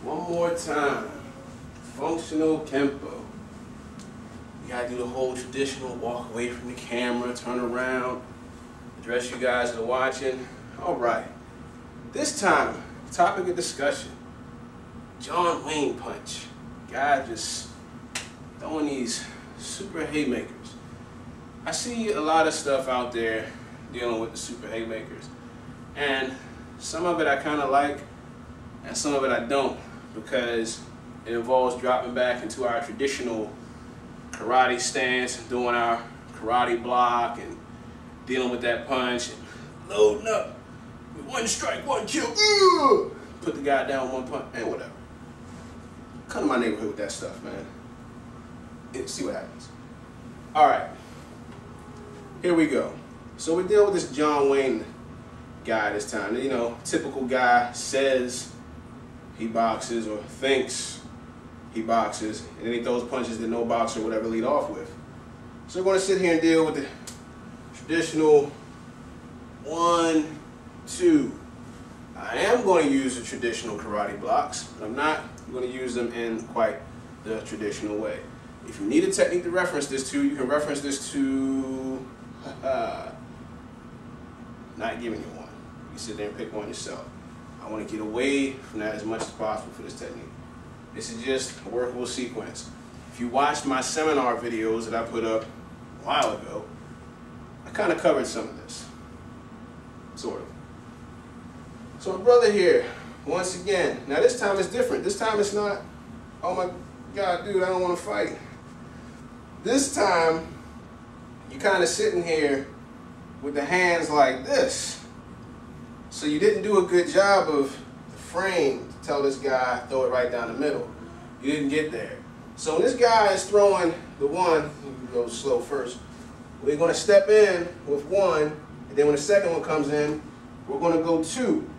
One more time. Functional Kenpo. You gotta do the whole traditional walk away from the camera, turn around, address you guys that are watching. Alright. This time, topic of discussion. John Wayne punch. Guy just throwing these super haymakers. I see a lot of stuff out there dealing with the super haymakers. And some of it I kind of like, and some of it I don't, because it involves dropping back into our traditional karate stance, doing our karate block, and dealing with that punch, and loading up with one strike, one kill, put the guy down one punch, and whatever. Come to my neighborhood with that stuff, man. And see what happens. All right, here we go. So we're dealing with this John Wayne guy this time. You know, typical guy says he boxes or thinks he boxes, and then he throws punches that no boxer would ever lead off with. So we're going to sit here and deal with the traditional 1, 2. I am going to use the traditional karate blocks, but I'm not going to use them in quite the traditional way. If you need a technique to reference this to, you can reference this to, not giving you one. You sit there and pick one yourself. I want to get away from that as much as possible for this technique. This is just a workable sequence. If you watched my seminar videos that I put up a while ago, I kind of covered some of this, sort of. So my brother here, once again, now this time it's different. This time it's not, oh my God, dude, I don't want to fight. This time, you're kind of sitting here with the hands like this. So you didn't do a good job of the frame to tell this guy, throw it right down the middle. You didn't get there. So when this guy is throwing the one, you can go slow first. We're going to step in with one, and then when the second one comes in, we're going to go 2.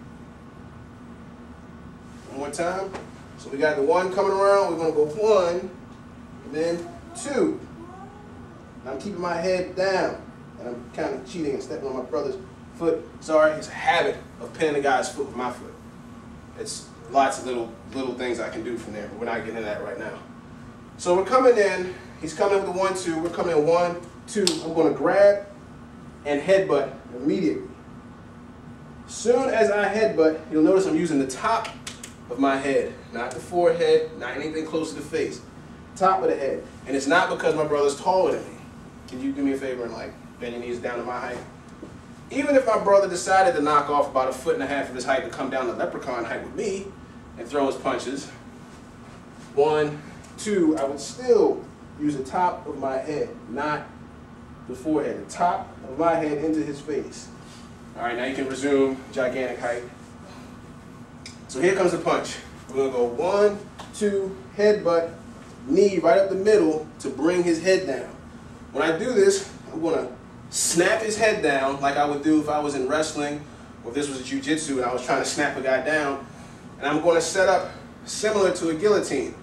One more time. So we got the one coming around, we're going to go 1, and then 2. And I'm keeping my head down, and I'm kind of cheating and stepping on my brother's foot. Sorry, it's a habit of pinning the guy's foot with my foot. It's lots of little things I can do from there, but we're not getting into that right now. So we're coming in, he's coming in with the 1, 2, we're coming in 1, 2, I'm going to grab and headbutt immediately. Soon as I headbutt, you'll notice I'm using the top of my head, not the forehead, not anything close to the face, top of the head. And it's not because my brother's taller than me. Can you do me a favor and like bend your knees down to my height? Even if my brother decided to knock off about 1.5 feet of his height to come down to leprechaun height with me and throw his punches, 1, 2, I would still use the top of my head, not the forehead, the top of my head into his face. All right, now you can resume gigantic height. So here comes the punch. We're going to go 1, 2, headbutt, knee right up the middle to bring his head down. When I do this, I'm going to snap his head down like I would do if I was in wrestling or if this was jiu-jitsu and I was trying to snap a guy down. And I'm going to set up similar to a guillotine.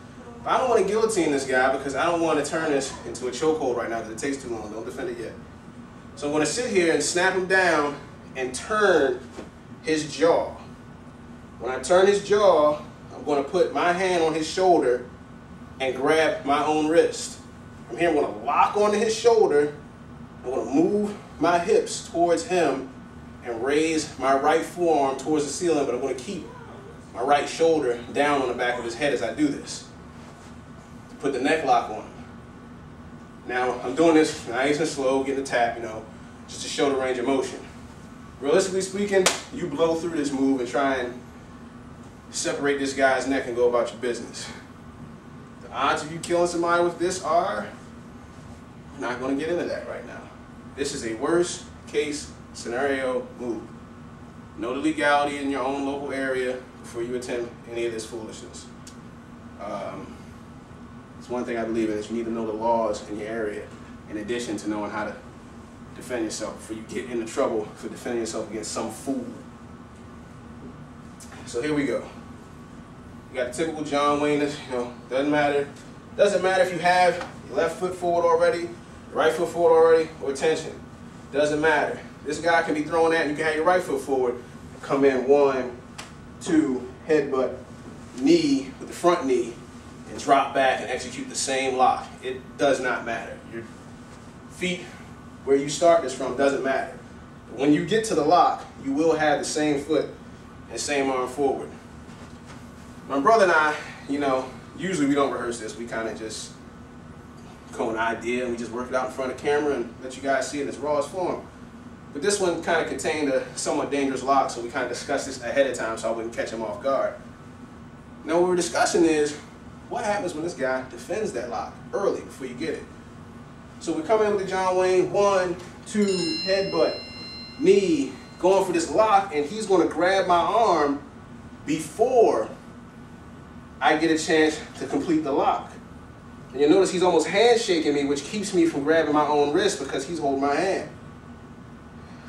But I don't want to guillotine this guy because I don't want to turn this into a chokehold right now because it takes too long. Don't defend it yet. So I'm going to sit here and snap him down and turn his jaw. When I turn his jaw, I'm going to put my hand on his shoulder and grab my own wrist. From here, I'm going to lock onto his shoulder. I'm going to move my hips towards him and raise my right forearm towards the ceiling, but I'm going to keep my right shoulder down on the back of his head as I do this. Put the neck lock on him. Now, I'm doing this nice and slow, getting the tap, you know, just to show the range of motion. Realistically speaking, you blow through this move and try and separate this guy's neck and go about your business. The odds of you killing somebody with this are, we're not going to get into that right now. This is a worst case scenario move. Know the legality in your own local area before you attempt any of this foolishness. It's one thing I believe in is you need to know the laws in your area in addition to knowing how to defend yourself before you get into trouble for defending yourself against some fool. So here we go. You got the typical John Wayne, you know, doesn't matter. Doesn't matter if you have your left foot forward already, your right foot forward already, or tension. Doesn't matter. This guy can be throwing that and you can have your right foot forward. Come in 1, 2, headbutt, knee with the front knee and drop back and execute the same lock. It does not matter. Your feet, where you start this from, doesn't matter. When you get to the lock, you will have the same foot and same arm forward. My brother and I, you know, usually we don't rehearse this. We kind of just go an idea and we just work it out in front of camera and let you guys see it in its rawest form. But this one kind of contained a somewhat dangerous lock, so we kind of discussed this ahead of time so I wouldn't catch him off guard. Now what we're discussing is, what happens when this guy defends that lock early before you get it? So we come in with the John Wayne, 1, 2, headbutt, knee, going for this lock, and he's going to grab my arm before I get a chance to complete the lock. And you'll notice he's almost handshaking me, which keeps me from grabbing my own wrist because he's holding my hand.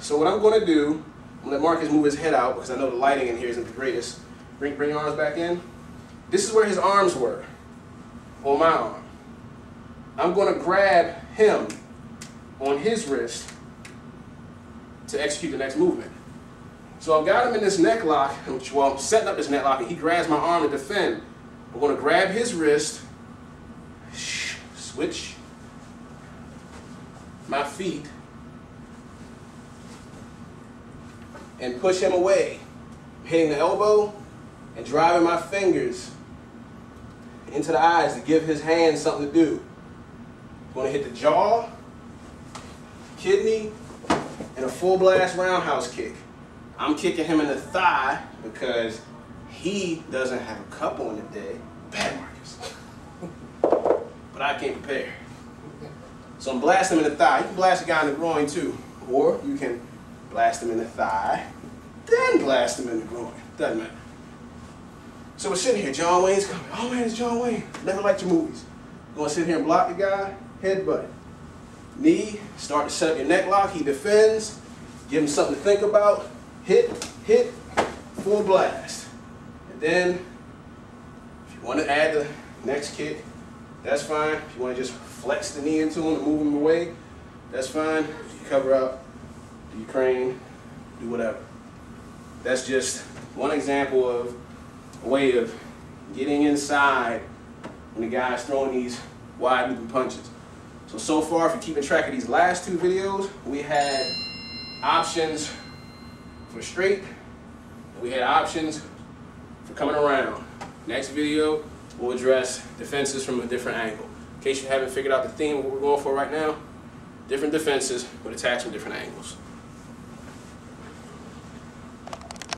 So what I'm going to do, I'm going to let Marcus move his head out because I know the lighting in here isn't the greatest. Bring your arms back in. This is where his arms were, on my arm. I'm going to grab him on his wrist to execute the next movement. So I've got him in this neck lock, well, I'm setting up this neck lock, and he grabs my arm to defend. I'm going to grab his wrist, switch my feet, and push him away, hitting the elbow and driving my fingers into the eyes to give his hand something to do. I'm going to hit the jaw, kidney, and a full blast roundhouse kick. I'm kicking him in the thigh because he doesn't have a cup on the day. Bad Marcus. But I came prepared. So I'm blasting him in the thigh. You can blast a guy in the groin too. Or you can blast him in the thigh, then blast him in the groin. Doesn't matter. So we're sitting here, John Wayne's coming. Oh man, it's John Wayne. Never liked your movies. You're going to sit here and block the guy, headbutt. Knee, start to set up your neck lock. He defends. Give him something to think about. Hit, full blast. And then, if you want to add the next kick, that's fine. If you want to just flex the knee into him and move him away, that's fine. You cover up, do your crane, do whatever. That's just one example of a way of getting inside when the guy's throwing these wide looping punches. So far, if you're keeping track of these last two videos, we had options for straight, and we had options for coming around. Next video, we'll address defenses from a different angle. In case you haven't figured out the theme of what we're going for right now, different defenses with attacks from different angles.